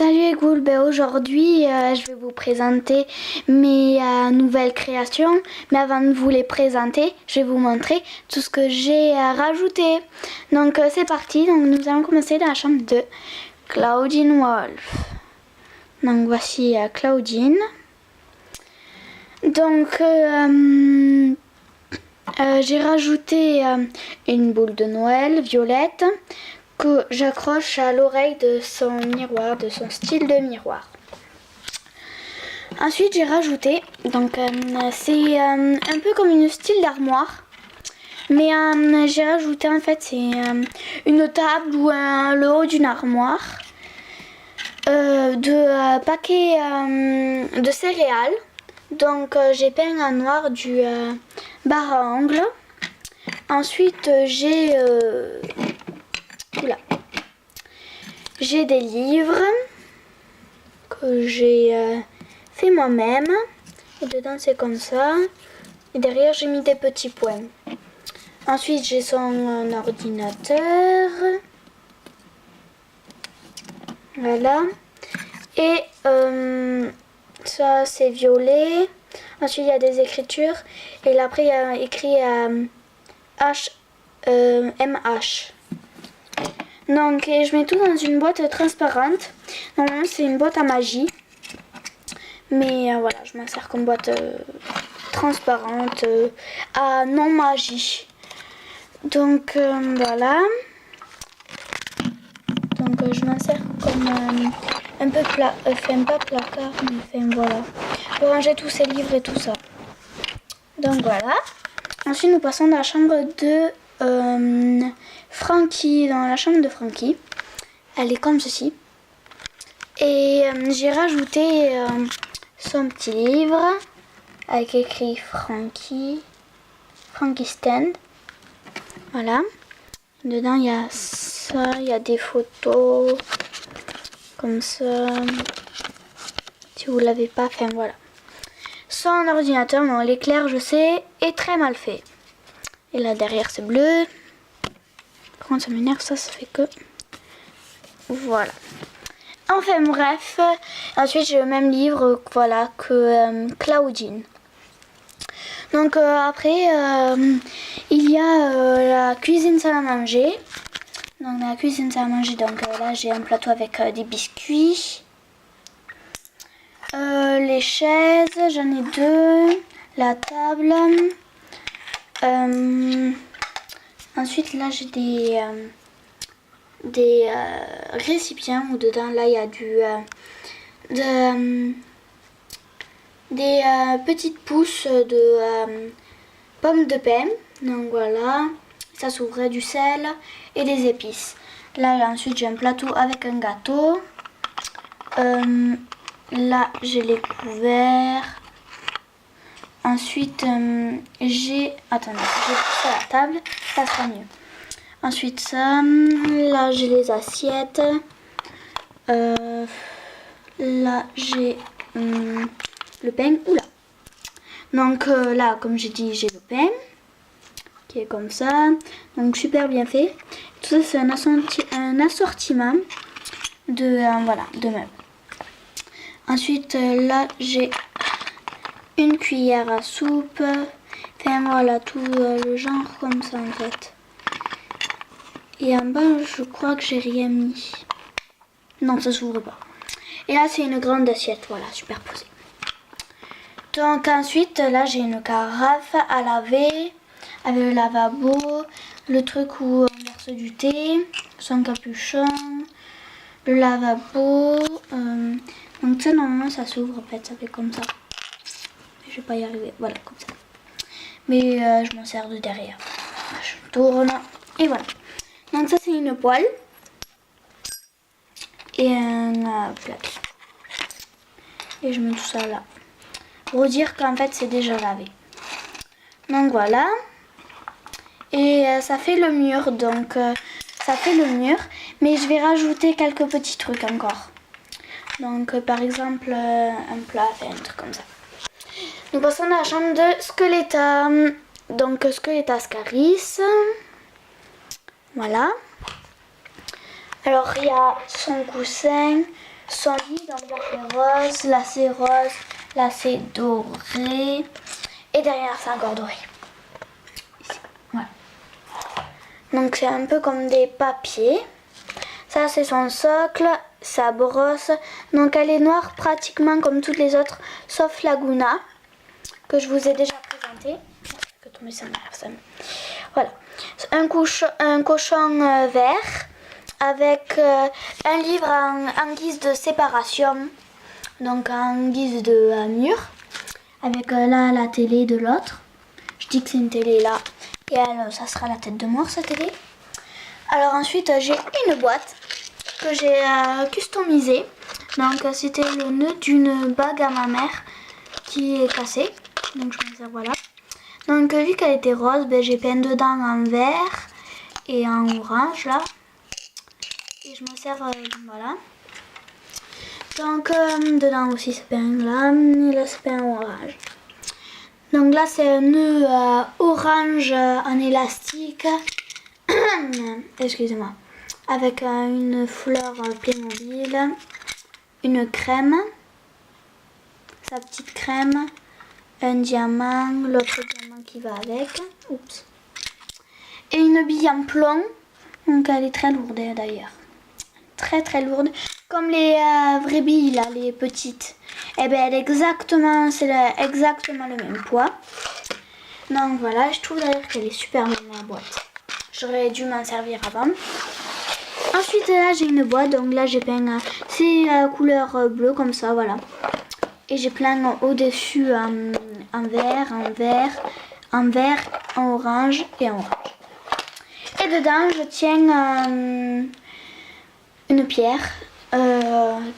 Salut Egoul, aujourd'hui je vais vous présenter mes nouvelles créations, mais avant de vous les présenter, je vais vous montrer tout ce que j'ai rajouté. Donc c'est parti, donc nous allons commencer dans la chambre de Claudine Wolf. Donc voici Claudine. Donc j'ai rajouté une boule de Noël violette que j'accroche à l'oreille de son miroir, de son style de miroir. Ensuite j'ai rajouté, donc c'est un peu comme une style d'armoire, mais j'ai rajouté en fait c'est une table ou le haut d'une armoire, de paquets de céréales. Donc j'ai peint en noir du bar à ongles. Ensuite j'ai des livres que j'ai fait moi-même. Et dedans c'est comme ça. Et derrière j'ai mis des petits points. Ensuite j'ai son ordinateur. Voilà. Et ça c'est violet. Ensuite il y a des écritures. Et là après il y a écrit MH. Donc je mets tout dans une boîte transparente. Normalement c'est une boîte à magie. Mais voilà, je m'en sers comme boîte transparente à non magie. Donc voilà. Donc je m'en sers comme un peu pas placard, mais voilà. Pour ranger tous ces livres et tout ça. Donc voilà. Ensuite nous passons dans la chambre de Frankie, dans la chambre de Frankie. Elle est comme ceci. Et j'ai rajouté son petit livre avec écrit Frankie Stand. Voilà. Dedans il y a ça, il y a des photos comme ça. Si vous l'avez pas, enfin voilà. Son ordinateur, bon, l'éclair je sais, est très mal fait. Et là derrière c'est bleu. Comment ça m'énerve, ça fait que... Voilà. Enfin bref. Ensuite j'ai le même livre voilà, que Claudine. Donc après il y a la cuisine salle à manger. Donc dans la cuisine salle à manger, donc là j'ai un plateau avec des biscuits. Les chaises, j'en ai deux. La table. Ensuite là j'ai des récipients où dedans là il y a des petites pousses de pommes de pain. Donc voilà, ça s'ouvrait du sel et des épices. Là ensuite j'ai un plateau avec un gâteau. Là j'ai les couverts. Ensuite j'ai tout ça à la table, ça sera mieux. Ensuite ça, là j'ai les assiettes. Là j'ai le pain. Oula. Donc là comme j'ai dit j'ai le pain qui est comme ça. Donc super bien fait. Tout ça c'est un assortiment de voilà, de meubles. Ensuite là j'ai une cuillère à soupe. Enfin voilà, tout le genre comme ça en fait. Et en bas, je crois que j'ai rien mis. Non, ça s'ouvre pas. Et là, c'est une grande assiette, voilà, superposée. Donc ensuite, là, j'ai une carafe à laver, avec le lavabo, le truc où on verse du thé, son capuchon, le lavabo. Donc ça, normalement, ça s'ouvre en fait, ça fait comme ça. Je vais pas y arriver, voilà, comme ça. Mais je m'en sers de derrière. Je tourne, et voilà. Donc ça c'est une poêle et un plat. Et je mets tout ça là. Pour dire qu'en fait c'est déjà lavé. Donc voilà. Et ça fait le mur. Donc ça fait le mur. Mais je vais rajouter quelques petits trucs encore. Donc par exemple un plat, un truc comme ça. Nous passons dans la chambre de Skeletta. Donc Skeletta Scaris. Voilà. Alors il y a son coussin, son lit. Donc là c'est rose, là c'est rose, là c'est doré. Et derrière c'est encore doré. Ici, voilà. Donc c'est un peu comme des papiers. Ça c'est son socle, sa brosse. Donc elle est noire pratiquement comme toutes les autres, sauf Laguna, que je vous ai déjà présenté. Que tomber ça m'énerve. Voilà. Un cochon vert avec un livre en guise de séparation. Donc en guise de mur. Avec là la télé de l'autre. Je dis que c'est une télé là. Et elle, ça sera la tête de mort cette télé. Alors ensuite j'ai une boîte que j'ai customisée. Donc c'était le nœud d'une bague à ma mère qui est cassée. Donc je me sers voilà. Donc vu qu'elle était rose, ben, j'ai peint dedans en vert et en orange là. Et je me sers voilà. Donc dedans aussi c'est peint là. Et là c'est peint orange. Donc là c'est un nœud orange en élastique. Excusez-moi. Avec une fleur Playmobil, une crème, sa petite crème, un diamant, l'autre diamant qui va avec, oups, et une bille en plomb. Donc elle est très lourde d'ailleurs, très très lourde, comme les vraies billes là, les petites. Et ben elle est exactement, exactement le même poids. Donc voilà, je trouve d'ailleurs qu'elle est super bonne la boîte. J'aurais dû m'en servir avant. Ensuite là j'ai une boîte, donc là j'ai peint c'est couleur bleue comme ça, voilà. Et j'ai plein au-dessus en vert, en orange et en orange. Et dedans je tiens une pierre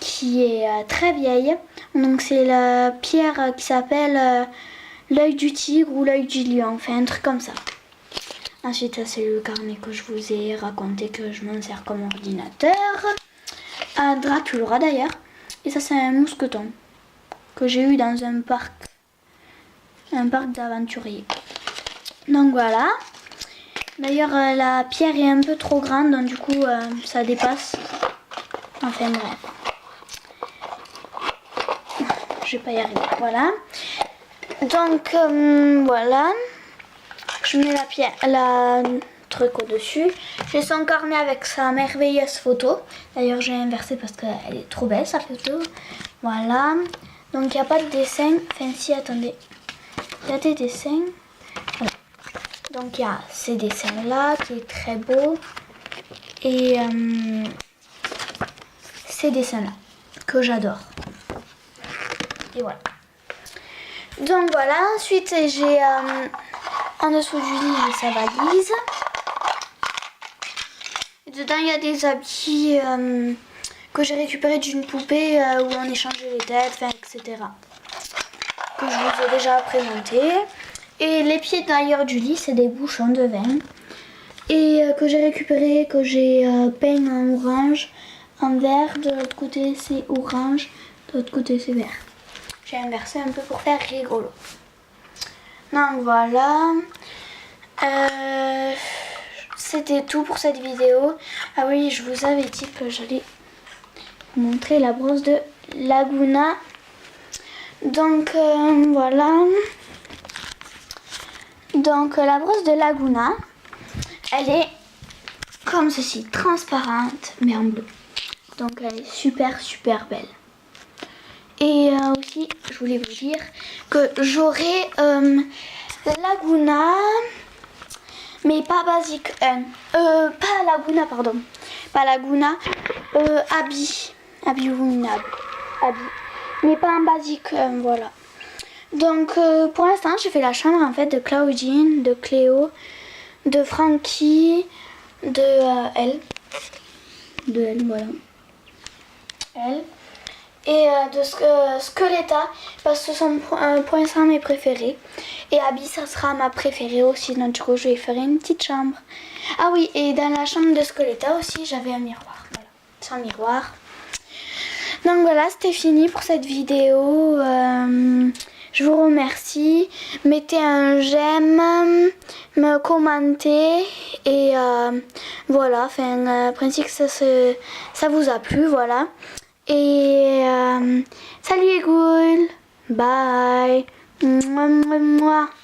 qui est très vieille. Donc c'est la pierre qui s'appelle l'œil du tigre ou l'œil du lion, enfin un truc comme ça. Ensuite, c'est le carnet que je vous ai raconté que je m'en sers comme ordinateur. À Dracula d'ailleurs. Et ça, c'est un mousqueton que j'ai eu dans un parc d'aventuriers. Donc voilà. D'ailleurs, la pierre est un peu trop grande, donc du coup, ça dépasse. Enfin bref. Je vais pas y arriver. Voilà. Donc voilà. Je mets la truc au-dessus. J'ai son carnet avec sa merveilleuse photo. D'ailleurs, j'ai inversé parce qu'elle est trop belle, sa photo. Voilà. Donc, il n'y a pas de dessin. Enfin, si, attendez. Il y a des dessins. Voilà. Donc, il y a ces dessins-là qui est très beau. Et ces dessins-là que j'adore. Et voilà. Donc, voilà. Ensuite, j'ai... en dessous du lit, j'ai sa valise. Et dedans, il y a des habits que j'ai récupérés d'une poupée où on échangeait les têtes, etc. Que je vous ai déjà présenté. Et les pieds d'ailleurs du lit, c'est des bouchons de vin. Et que j'ai récupéré, que j'ai peint en orange, en vert. De l'autre côté, c'est orange. De l'autre côté, c'est vert. J'ai inversé un peu pour faire rigolo. Donc voilà, c'était tout pour cette vidéo. Ah oui, je vous avais dit que j'allais vous montrer la brosse de Laguna. Donc voilà. Donc la brosse de Laguna, elle est comme ceci, transparente mais en bleu. Donc elle est super super belle. Et aussi, je voulais vous dire que j'aurai Laguna, mais pas Basique 1. Pas Laguna, pardon. Pas Laguna, Abby. Abby, mais pas en Basique 1, voilà. Donc pour l'instant, j'ai fait la chambre en fait de Claudine, de Cléo, de Frankie, de elle. De elle, voilà. Elle. Et de Skeletta, parce que ce sont pour l'instant mes préférés. Et Abby, ça sera ma préférée aussi, donc du coup je vais faire une petite chambre. Ah oui, et dans la chambre de Skeletta aussi, j'avais un miroir, voilà, sans miroir. Donc voilà, c'était fini pour cette vidéo. Je vous remercie. Mettez un j'aime, me commentez et voilà, enfin, principe que ça vous a plu, voilà. Et salut les ghouls. Bye. Mouah, mouah, mouah.